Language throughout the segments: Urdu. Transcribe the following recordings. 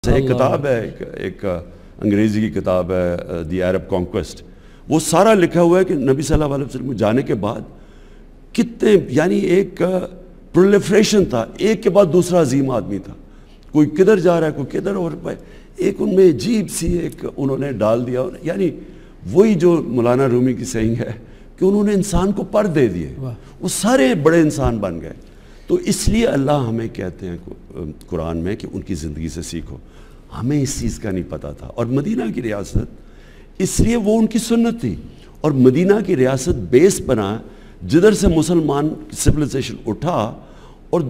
ایک کتاب ہے ایک انگریزی کی کتاب ہے دی عرب کانکویسٹ. وہ سارا لکھا ہوا ہے کہ نبی صلی اللہ علیہ وسلم جانے کے بعد کتنے یعنی ایک پرولیفریشن تھا, ایک کے بعد دوسرا عظیم آدمی تھا, کوئی کدھر جا رہا ہے کوئی کدھر, اور ایک ان میں عجیب سی ایک انہوں نے ڈال دیا, یعنی وہی جو مولانا رومی کی سینگ ہے کہ انہوں نے انسان کو پر دے دیے, وہ سارے بڑے انسان بن گئے. تو اس لیے اللہ ہمیں کہتے ہیں قرآن میں کہ ان کی زندگی سے سیکھو. ہمیں اس چیز کا نہیں پتہ تھا, اور مدینہ کی ریاست اس لیے وہ ان کی سنت تھی, اور مدینہ کی ریاست بیس بنا جدھر سے مسلمان سویلائزیشن اٹھا اور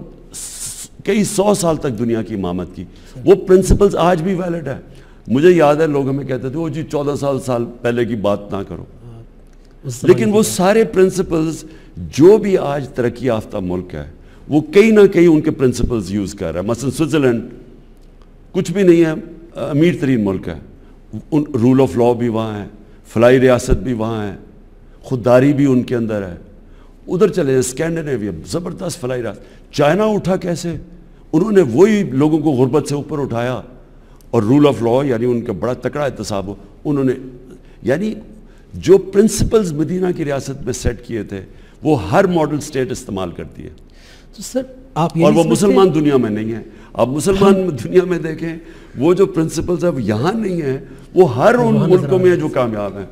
کئی 100 سال تک دنیا کی امامت کی. وہ پرنسپلز آج بھی ویلڈ ہے. مجھے یاد ہے لوگ ہمیں کہتے تھے وہ جی 14 سال پہلے کی بات نہ کرو, لیکن وہ سارے پرنسپلز جو بھی آج ترقی یافتہ ملک ہے وہ کہیں نہ کہیں ان کے پرنسپلز یوز کر رہا ہے. مثلا سوئٹزرلینڈ کچھ بھی نہیں ہے, امیر ترین ملک ہے, رول آف لا بھی وہاں ہے, فلائی ریاست بھی وہاں ہے, خودداری بھی ان کے اندر ہے. ادھر چلے اسکینڈینیویا زبردست فلائی ریاست. چائنا اٹھا کیسے؟ انہوں نے وہی لوگوں کو غربت سے اوپر اٹھایا, اور رول آف لا یعنی ان کا بڑا تکڑا احتساب ہو, انہوں نے یعنی جو پرنسپلز مدینہ کی ریاست میں سیٹ کیے تھے وہ ہر ماڈل سٹیٹ استعمال کرتی ہے. تو سر آپ اور وہ مسلمان دنیا میں نہیں ہے. آپ مسلمان دنیا میں دیکھیں وہ جو پرنسپلز اب یہاں نہیں ہیں وہ ہر ان ملکوں میں جو کامیاب ہیں.